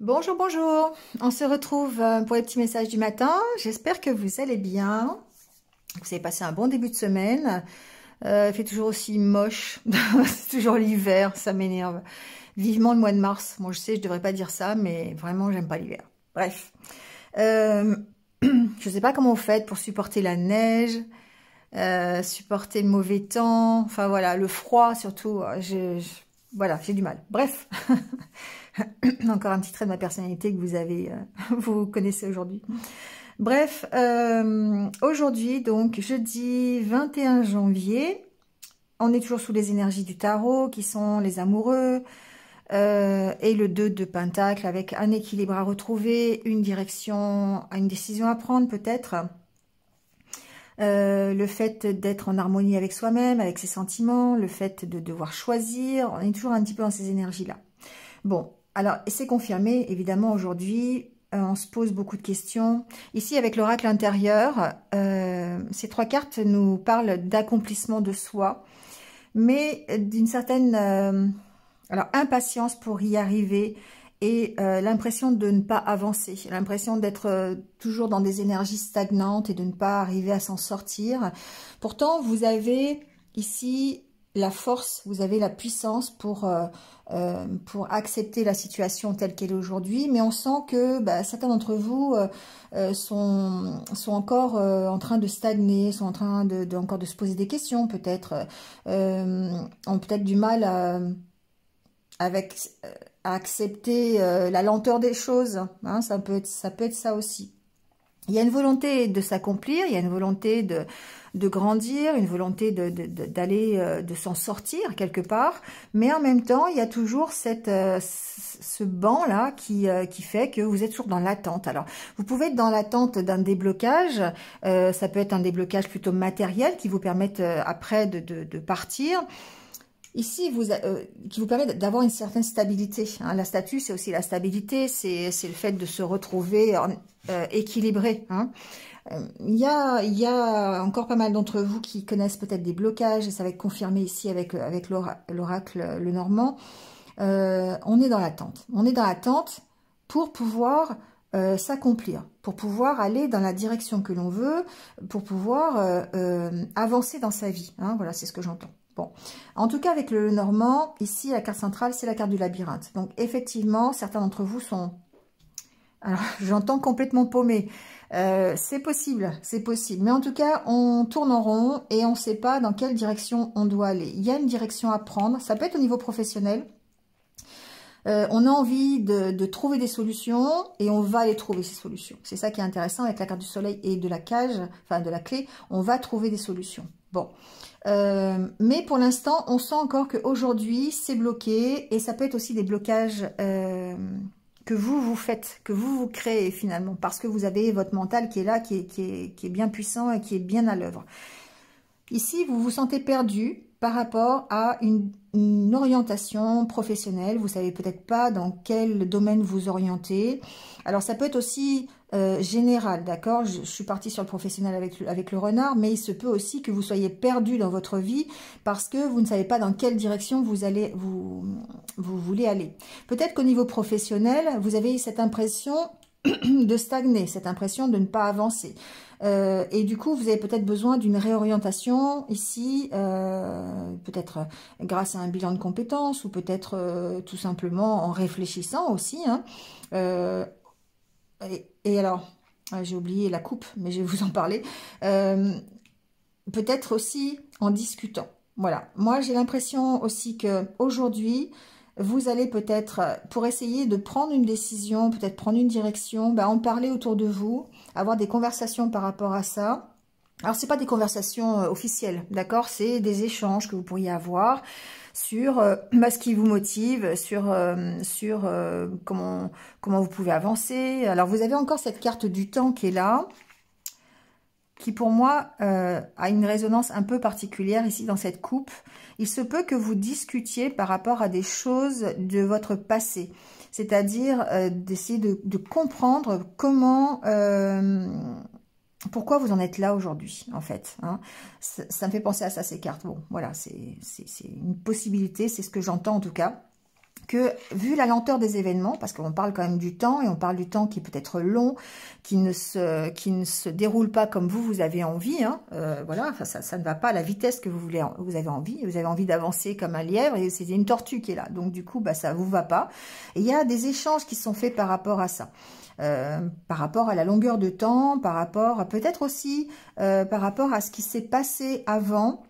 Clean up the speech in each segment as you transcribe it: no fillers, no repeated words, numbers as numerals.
Bonjour, bonjour. On se retrouve pour les petits messages du matin. J'espère que vous allez bien. Vous avez passé un bon début de semaine. Il fait toujours aussi moche. C'est toujours l'hiver, ça m'énerve. Vivement le mois de mars. Moi, je sais, je devrais pas dire ça, mais vraiment, j'aime pas l'hiver. Bref. Euh, je sais pas comment vous faites pour supporter la neige, supporter le mauvais temps. Enfin voilà, le froid surtout. Voilà, j'ai du mal. Bref. Encore un petit trait de ma personnalité que vous avez, vous connaissez aujourd'hui. Bref, aujourd'hui, donc jeudi 21 janvier, on est toujours sous les énergies du tarot, qui sont les amoureux, et le 2 de Pentacle, avec un équilibre à retrouver, une direction, une décision à prendre peut-être. Le fait d'être en harmonie avec soi-même, avec ses sentiments, le fait de devoir choisir, on est toujours un petit peu dans ces énergies-là. Bon, alors, c'est confirmé, évidemment, aujourd'hui, on se pose beaucoup de questions. Ici, avec l'oracle intérieur, ces trois cartes nous parlent d'accomplissement de soi, mais d'une certaine impatience pour y arriver et l'impression de ne pas avancer, l'impression d'être toujours dans des énergies stagnantes et de ne pas arriver à s'en sortir. Pourtant, vous avez ici la force, vous avez la puissance pour accepter la situation telle qu'elle est aujourd'hui, mais on sent que certains d'entre vous sont encore en train de stagner, sont en train encore de se poser des questions, peut-être, ont peut-être du mal à accepter la lenteur des choses, hein, ça peut être ça aussi. Il y a une volonté de s'accomplir, il y a une volonté de grandir, une volonté d'aller, de s'en sortir quelque part, mais en même temps, il y a toujours ce banc-là qui fait que vous êtes toujours dans l'attente. Alors, vous pouvez être dans l'attente d'un déblocage, ça peut être un déblocage plutôt matériel qui vous permette après de partir. Ici, qui vous permet d'avoir une certaine stabilité. Hein. La statue, c'est aussi la stabilité, c'est le fait de se retrouver équilibré. Hein. Il y a encore pas mal d'entre vous qui connaissent peut-être des blocages, et ça va être confirmé ici avec l'oracle le Normand. On est dans l'attente. On est dans l'attente pour pouvoir s'accomplir, pour pouvoir aller dans la direction que l'on veut, pour pouvoir avancer dans sa vie. Hein. Voilà, c'est ce que j'entends. Bon, en tout cas avec le Normand, ici la carte centrale, c'est la carte du labyrinthe. Donc effectivement, certains d'entre vous sont, alors j'entends complètement paumé. C'est possible, c'est possible. Mais en tout cas, on tourne en rond et on ne sait pas dans quelle direction on doit aller. Il y a une direction à prendre, ça peut être au niveau professionnel. On a envie de trouver des solutions et on va aller trouver ces solutions. C'est ça qui est intéressant avec la carte du soleil et de la cage, enfin de la clé, on va trouver des solutions. Bon. Mais pour l'instant, on sent encore qu'aujourd'hui, c'est bloqué. Et ça peut être aussi des blocages que vous faites, que vous créez finalement. Parce que vous avez votre mental qui est là, qui est bien puissant et qui est bien à l'œuvre. Ici, vous vous sentez perdu par rapport à une orientation professionnelle. Vous savez peut-être pas dans quel domaine vous orienter. Alors, ça peut être aussi général, d'accord? Je suis partie sur le professionnel avec le renard, mais il se peut aussi que vous soyez perdu dans votre vie parce que vous ne savez pas dans quelle direction vous voulez aller. Peut-être qu'au niveau professionnel, vous avez cette impression de stagner, cette impression de ne pas avancer. Et du coup, vous avez peut-être besoin d'une réorientation ici, peut-être grâce à un bilan de compétences ou peut-être tout simplement en réfléchissant aussi. Hein. Et alors, j'ai oublié la coupe, mais je vais vous en parler. Peut-être aussi en discutant. Voilà, moi j'ai l'impression aussi que aujourd'hui, vous allez peut-être, pour essayer de prendre une décision, peut-être prendre une direction, en parler autour de vous, avoir des conversations par rapport à ça. Alors, c'est pas des conversations officielles, d'accord? C'est des échanges que vous pourriez avoir sur ce qui vous motive, sur comment vous pouvez avancer. Alors, vous avez encore cette carte du temps qui est là, qui pour moi a une résonance un peu particulière ici dans cette coupe. Il se peut que vous discutiez par rapport à des choses de votre passé, c'est-à-dire d'essayer de comprendre comment, pourquoi vous en êtes là aujourd'hui, en fait. Hein. Ça me fait penser à ça, ces cartes. Bon, voilà, c'est une possibilité, c'est ce que j'entends en tout cas. que, vu la lenteur des événements, parce qu'on parle quand même du temps, et on parle du temps qui peut être long, qui ne se déroule pas comme vous avez envie, hein, voilà, enfin, ça ne va pas à la vitesse que vous avez envie d'avancer comme un lièvre, et c'est une tortue qui est là, donc du coup, bah, ça vous va pas. Et il y a des échanges qui sont faits par rapport à ça. Par rapport à la longueur de temps, par rapport peut-être aussi par rapport à ce qui s'est passé avant,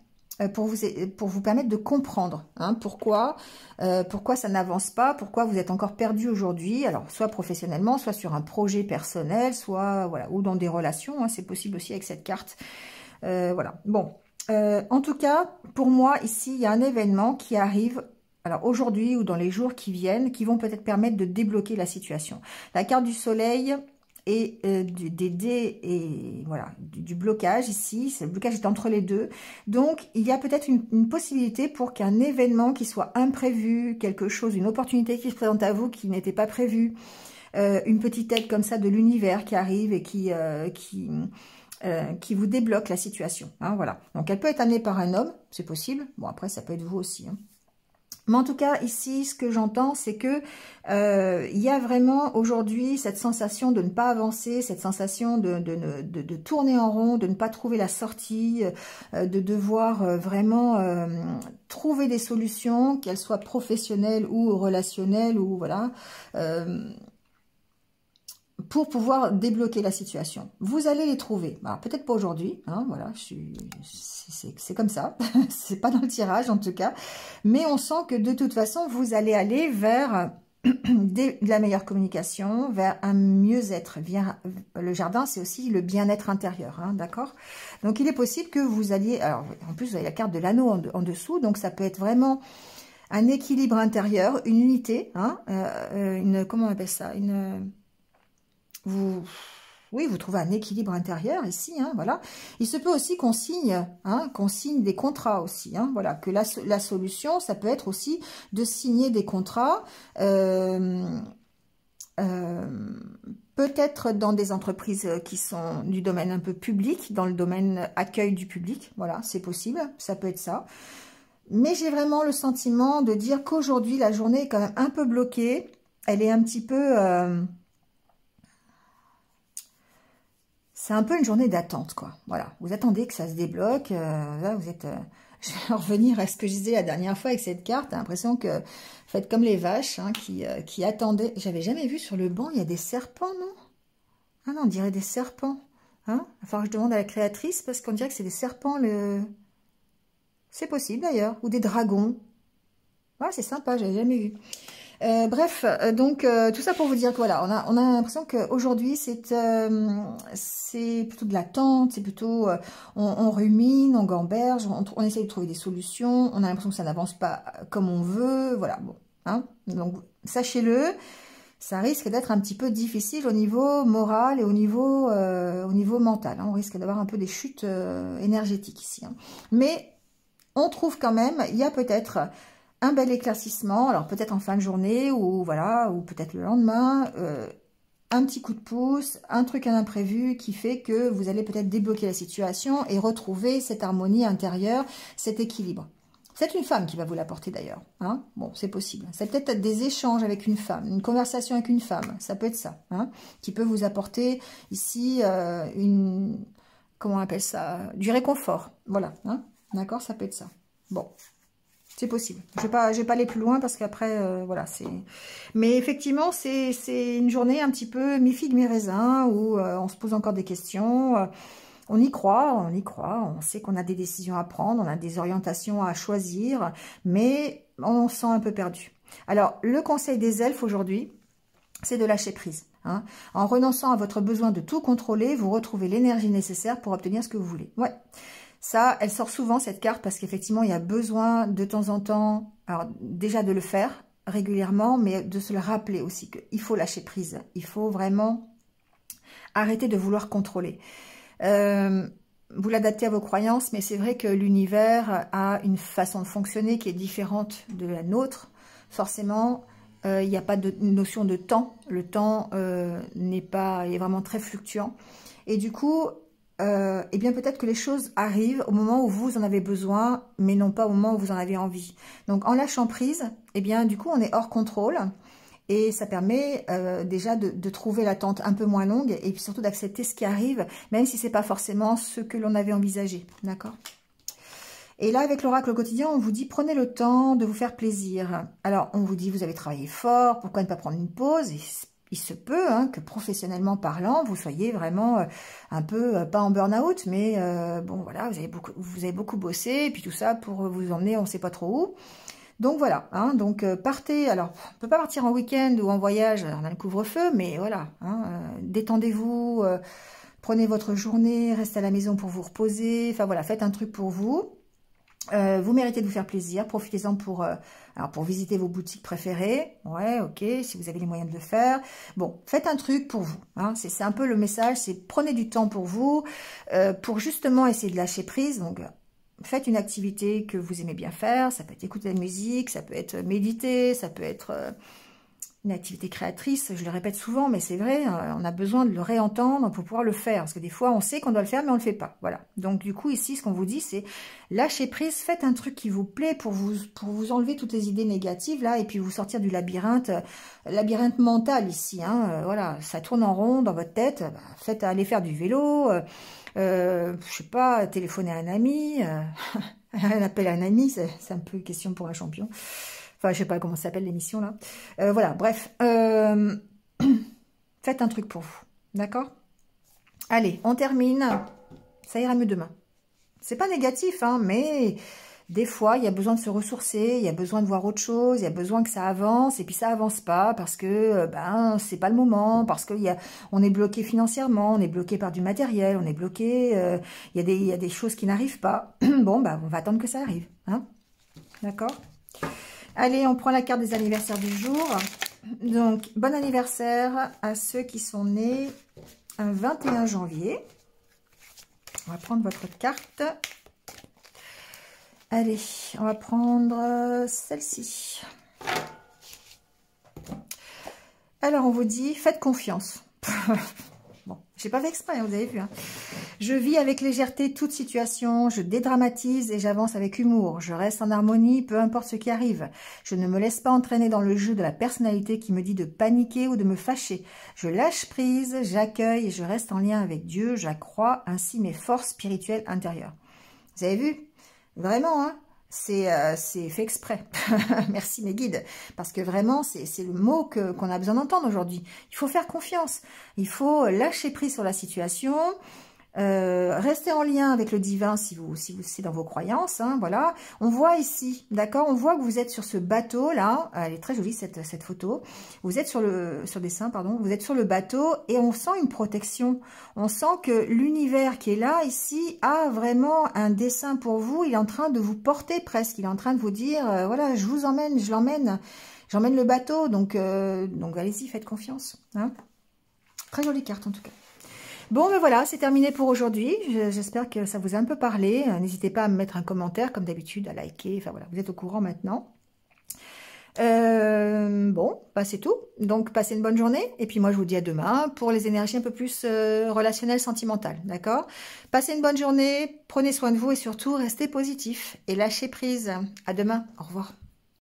pour vous permettre de comprendre hein, pourquoi ça n'avance pas, pourquoi vous êtes encore perdu aujourd'hui, alors soit professionnellement, soit sur un projet personnel, soit voilà, ou dans des relations, hein, c'est possible aussi avec cette carte. Voilà. Bon, en tout cas, pour moi, ici, il y a un événement qui arrive. Alors aujourd'hui ou dans les jours qui viennent, qui vont peut-être permettre de débloquer la situation. La carte du soleil et des dés et voilà du blocage ici. Le blocage est entre les deux. Donc il y a peut-être une possibilité pour qu'un événement qui soit imprévu, quelque chose, une opportunité qui se présente à vous qui n'était pas prévue, une petite aide comme ça de l'univers qui arrive et qui vous débloque la situation. Hein, voilà. Donc elle peut être amenée par un homme, c'est possible. Bon après ça peut être vous aussi. Hein. Mais en tout cas, ici, ce que j'entends, c'est que il y a vraiment aujourd'hui cette sensation de ne pas avancer, cette sensation de tourner en rond, de ne pas trouver la sortie, de devoir vraiment trouver des solutions, qu'elles soient professionnelles ou relationnelles, ou voilà, pour pouvoir débloquer la situation. Vous allez les trouver. Peut-être pas aujourd'hui, hein, voilà, c'est comme ça. C'est pas dans le tirage en tout cas. Mais on sent que de toute façon, vous allez aller vers de la meilleure communication, vers un mieux-être. Le jardin, c'est aussi le bien-être intérieur, hein, d'accord? Donc il est possible que vous alliez... Alors en plus, vous avez la carte de l'anneau en dessous, donc ça peut être vraiment un équilibre intérieur, une unité, hein, comment on appelle ça? Vous trouvez un équilibre intérieur ici, hein, voilà. Il se peut aussi qu'on signe des contrats aussi, hein, voilà. Que la solution, ça peut être aussi de signer des contrats, peut-être dans des entreprises qui sont du domaine un peu public, dans le domaine accueil du public, voilà, c'est possible, ça peut être ça. Mais j'ai vraiment le sentiment de dire qu'aujourd'hui, la journée est quand même un peu bloquée, elle est un petit peu... c'est un peu une journée d'attente, quoi. Voilà, vous attendez que ça se débloque. Là, vous êtes... je vais revenir à ce que je disais la dernière fois avec cette carte. J'ai l'impression que faites comme les vaches hein, qui attendaient. J'avais jamais vu sur le banc, il y a des serpents, non? Ah non, on dirait des serpents. Hein, il va falloir que je demande à la créatrice parce qu'on dirait que c'est des serpents. C'est possible d'ailleurs. Ou des dragons. Ouais, c'est sympa, j'avais jamais vu. Bref, donc tout ça pour vous dire que voilà, on a l'impression qu'aujourd'hui c'est plutôt de l'attente, c'est plutôt on rumine, on gamberge, on essaye de trouver des solutions, on a l'impression que ça n'avance pas comme on veut, voilà, bon, hein, donc sachez-le, ça risque d'être un petit peu difficile au niveau moral et au niveau mental, hein, on risque d'avoir un peu des chutes énergétiques ici, hein. Mais on trouve quand même, il y a peut-être un bel éclaircissement, alors peut-être en fin de journée, ou voilà, ou peut-être le lendemain, un petit coup de pouce, un truc à l'imprévu qui fait que vous allez peut-être débloquer la situation et retrouver cette harmonie intérieure, cet équilibre. C'est une femme qui va vous l'apporter d'ailleurs, hein, bon, c'est possible. C'est peut-être des échanges avec une femme, une conversation avec une femme, ça peut être ça, hein, qui peut vous apporter ici comment on appelle ça, du réconfort, voilà, hein, d'accord, ça peut être ça. Bon. C'est possible. Je vais pas aller plus loin parce qu'après, voilà, c'est... Mais effectivement, c'est une journée un petit peu mi-figue, mi-raisin où on se pose encore des questions. On y croit, on sait qu'on a des décisions à prendre, on a des orientations à choisir, mais on se sent un peu perdu. Alors, le conseil des elfes aujourd'hui, c'est de lâcher prise. Hein. En renonçant à votre besoin de tout contrôler, vous retrouvez l'énergie nécessaire pour obtenir ce que vous voulez. Ouais. Ça, elle sort souvent cette carte parce qu'effectivement, il y a besoin de temps en temps, alors déjà de le faire régulièrement, mais de se le rappeler aussi qu'il faut lâcher prise. Il faut vraiment arrêter de vouloir contrôler. Vous l'adaptez à vos croyances, mais c'est vrai que l'univers a une façon de fonctionner qui est différente de la nôtre. Forcément, il n'y a pas de notion de temps. Le temps est vraiment très fluctuant. Et du coup... eh bien peut-être que les choses arrivent au moment où vous en avez besoin, mais non pas au moment où vous en avez envie. Donc en lâchant prise, eh bien du coup on est hors contrôle et ça permet déjà de trouver l'attente un peu moins longue et puis surtout d'accepter ce qui arrive, même si c'est pas forcément ce que l'on avait envisagé, d'accord? Et là, avec l'oracle au quotidien, on vous dit, prenez le temps de vous faire plaisir. Alors, on vous dit, vous avez travaillé fort, pourquoi ne pas prendre une pause? Et il se peut hein, que professionnellement parlant, vous soyez vraiment un peu, pas en burn-out, mais bon, voilà, vous avez beaucoup bossé, et puis tout ça pour vous emmener on ne sait pas trop où. Donc voilà, hein, donc partez, alors on peut pas partir en week-end ou en voyage, on a le couvre-feu, mais voilà, hein, détendez-vous, prenez votre journée, restez à la maison pour vous reposer, enfin voilà, faites un truc pour vous. Vous méritez de vous faire plaisir, profitez-en pour visiter vos boutiques préférées, ouais, ok, si vous avez les moyens de le faire. Bon, faites un truc pour vous, hein, c'est un peu le message, c'est prenez du temps pour vous, pour justement essayer de lâcher prise, donc faites une activité que vous aimez bien faire, ça peut être écouter de la musique, ça peut être méditer, ça peut être une activité créatrice, je le répète souvent, mais c'est vrai, on a besoin de le réentendre pour pouvoir le faire, parce que des fois on sait qu'on doit le faire, mais on ne le fait pas, voilà. Donc du coup ici, ce qu'on vous dit, c'est lâchez prise, faites un truc qui vous plaît pour vous enlever toutes les idées négatives, là, et puis vous sortir du labyrinthe mental ici, hein, voilà, ça tourne en rond dans votre tête, bah, faites aller faire du vélo, je sais pas, téléphoner à un ami, un appel à un ami, c'est un peu une question pour un champion. Enfin, je sais pas comment ça s'appelle l'émission là. Voilà, bref. Faites un truc pour vous. D'accord? Allez, on termine. Ça ira mieux demain. C'est pas négatif, hein, mais des fois, il y a besoin de se ressourcer, il y a besoin de voir autre chose, il y a besoin que ça avance, et puis ça avance pas parce que ben c'est pas le moment, parce on est bloqué financièrement, on est bloqué par du matériel, on est bloqué, il y a des choses qui n'arrivent pas. Bon, ben on va attendre que ça arrive. Hein? D'accord? Allez, on prend la carte des anniversaires du jour. Donc, bon anniversaire à ceux qui sont nés un 21 janvier. On va prendre votre carte. Allez, on va prendre celle-ci. Alors, on vous dit, faites confiance. Bon, j'ai pas fait exprès, vous avez vu. Hein. Je vis avec légèreté toute situation, je dédramatise et j'avance avec humour. Je reste en harmonie, peu importe ce qui arrive. Je ne me laisse pas entraîner dans le jeu de la personnalité qui me dit de paniquer ou de me fâcher. Je lâche prise, j'accueille et je reste en lien avec Dieu. J'accrois ainsi mes forces spirituelles intérieures. Vous avez vu? Vraiment, hein? C'est fait exprès. Merci mes guides. Parce que vraiment, c'est le mot qu'on a besoin d'entendre aujourd'hui. Il faut faire confiance. Il faut lâcher prise sur la situation. Restez en lien avec le divin si c'est dans vos croyances, hein, voilà. On voit ici, d'accord, on voit que vous êtes sur ce bateau là, elle est très jolie cette photo. Vous êtes sur le dessin, pardon, vous êtes sur le bateau et on sent une protection. On sent que l'univers qui est là ici a vraiment un dessein pour vous. Il est en train de vous porter presque. Il est en train de vous dire, voilà, je vous emmène, j'emmène le bateau. Donc allez-y, faites confiance. Hein. Très jolie carte en tout cas. Bon, ben voilà, c'est terminé pour aujourd'hui. J'espère que ça vous a un peu parlé. N'hésitez pas à me mettre un commentaire, comme d'habitude, à liker. Enfin voilà, vous êtes au courant maintenant. Bon, bah c'est tout. Donc, passez une bonne journée. Et puis moi, je vous dis à demain pour les énergies un peu plus relationnelles, sentimentales. D'accord? Passez une bonne journée, prenez soin de vous et surtout, restez positif et lâchez prise. À demain. Au revoir.